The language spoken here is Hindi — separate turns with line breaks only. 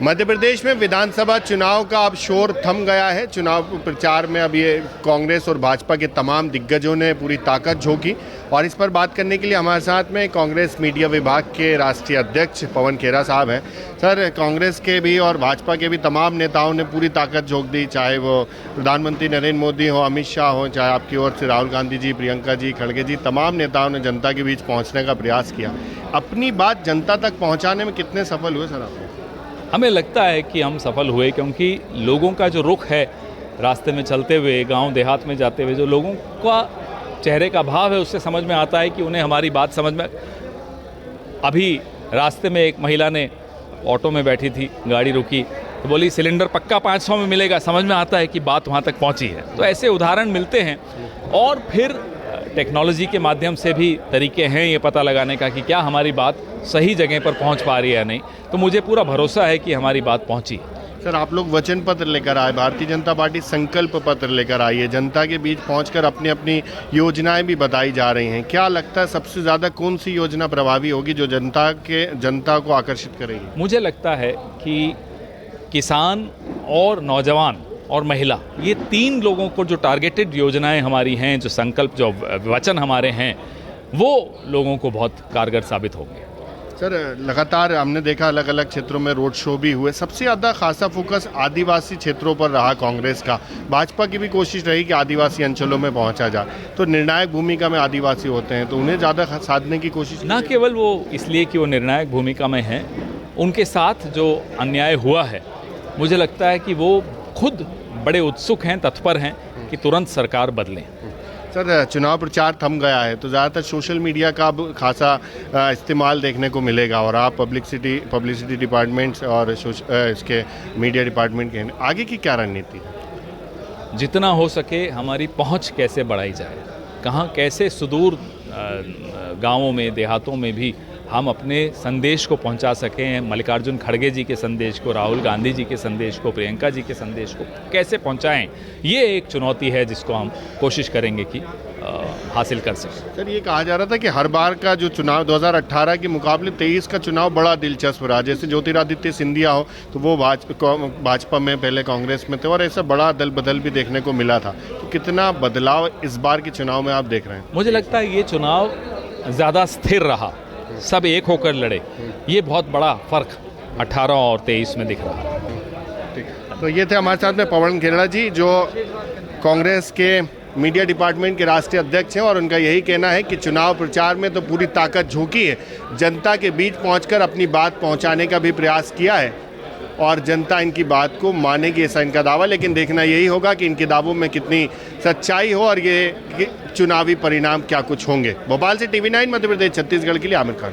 मध्य प्रदेश में विधानसभा चुनाव का अब शोर थम गया है। चुनाव प्रचार में अब ये कांग्रेस और भाजपा के तमाम दिग्गजों ने पूरी ताकत झोंकी और इस पर बात करने के लिए हमारे साथ में कांग्रेस मीडिया विभाग के राष्ट्रीय अध्यक्ष पवन खेरा साहब हैं। सर, कांग्रेस के भी और भाजपा के भी तमाम नेताओं ने पूरी ताकत झोंक दी, चाहे वो प्रधानमंत्री नरेंद्र मोदी हो, अमित शाह हो, चाहे आपकी ओर से राहुल गांधी जी, प्रियंका जी, खड़गे जी, तमाम नेताओं ने जनता के बीच पहुँचने का प्रयास किया। अपनी बात जनता तक पहुँचाने में कितने सफल हुए सर आप?
हमें लगता है कि हम सफल हुए, क्योंकि लोगों का जो रुख है रास्ते में चलते हुए, गांव देहात में जाते हुए, जो लोगों का चेहरे का भाव है, उससे समझ में आता है कि उन्हें हमारी बात समझ में। अभी रास्ते में एक महिला ने ऑटो में बैठी थी, गाड़ी रुकी तो बोली सिलेंडर पक्का 500 में मिलेगा। समझ में आता है कि बात वहाँ तक पहुँची है। तो ऐसे उदाहरण मिलते हैं और फिर टेक्नोलॉजी के माध्यम से भी तरीके हैं ये पता लगाने का कि क्या हमारी बात सही जगह पर पहुंच पा रही है या नहीं। तो मुझे पूरा भरोसा है कि हमारी बात पहुंची।
सर, आप लोग वचन पत्र लेकर आए, भारतीय जनता पार्टी संकल्प पत्र लेकर आई है, जनता के बीच पहुंचकर अपनी अपनी योजनाएं भी बताई जा रही हैं। क्या लगता है सबसे ज़्यादा कौन सी योजना प्रभावी होगी जो जनता को आकर्षित करेगी? मुझे
लगता है कि किसान और नौजवान और महिला, ये 3 लोगों को जो टारगेटेड योजनाएं हमारी हैं, जो संकल्प, जो वचन हमारे हैं, वो लोगों को बहुत कारगर साबित होंगे।
सर, लगातार हमने देखा अलग अलग क्षेत्रों में रोड शो भी हुए। सबसे ज़्यादा खासा फोकस आदिवासी क्षेत्रों पर रहा कांग्रेस का। भाजपा की भी कोशिश रही कि आदिवासी अंचलों में पहुंचा जाए। तो निर्णायक भूमिका में आदिवासी होते हैं, तो उन्हें ज़्यादा साधने की कोशिश
ना केवल वो इसलिए कि वो निर्णायक भूमिका में हैं, उनके साथ जो अन्याय हुआ है, मुझे लगता है कि वो खुद बड़े उत्सुक हैं, तत्पर हैं कि तुरंत सरकार बदलें।
सर, चुनाव प्रचार थम गया है तो ज़्यादातर सोशल मीडिया का अब खासा इस्तेमाल देखने को मिलेगा और आप पब्लिसिटी डिपार्टमेंट्स और इसके मीडिया डिपार्टमेंट के आगे की क्या रणनीति है?
जितना हो सके हमारी पहुंच कैसे बढ़ाई जाए, कहाँ कैसे सुदूर गांवों में, देहातों में भी हम अपने संदेश को पहुंचा सकें। मल्लिकार्जुन खड़गे जी के संदेश को, राहुल गांधी जी के संदेश को, प्रियंका जी के संदेश को कैसे पहुंचाएं, ये एक चुनौती है जिसको हम कोशिश करेंगे कि हासिल कर सकें।
सर, ये कहा जा रहा था कि हर बार का जो चुनाव 2018 के मुकाबले 23 का चुनाव बड़ा दिलचस्प रहा। जैसे ज्योतिरादित्य सिंधिया हो तो वो भाजपा में, पहले कांग्रेस में थे और ऐसा बड़ा दल बदल भी देखने को मिला था। तो कितना बदलाव इस बार के चुनाव में आप देख रहे हैं?
मुझे लगता है ये चुनाव ज़्यादा स्थिर रहा, सब एक होकर लड़े। ये बहुत बड़ा फर्क 18 और 23 में दिख रहा है।
ठीक, तो ये थे हमारे साथ में पवन खेरा जी, जो कांग्रेस के मीडिया डिपार्टमेंट के राष्ट्रीय अध्यक्ष हैं और उनका यही कहना है कि चुनाव प्रचार में तो पूरी ताकत झोंकी है, जनता के बीच पहुंचकर अपनी बात पहुंचाने का भी प्रयास किया है और जनता इनकी बात को मानेगी, ऐसा इनका दावा। लेकिन देखना यही होगा कि इनके दावों में कितनी सच्चाई हो और ये चुनावी परिणाम क्या कुछ होंगे। भोपाल से TV9 मध्य प्रदेश छत्तीसगढ़ के लिए आमिर खान।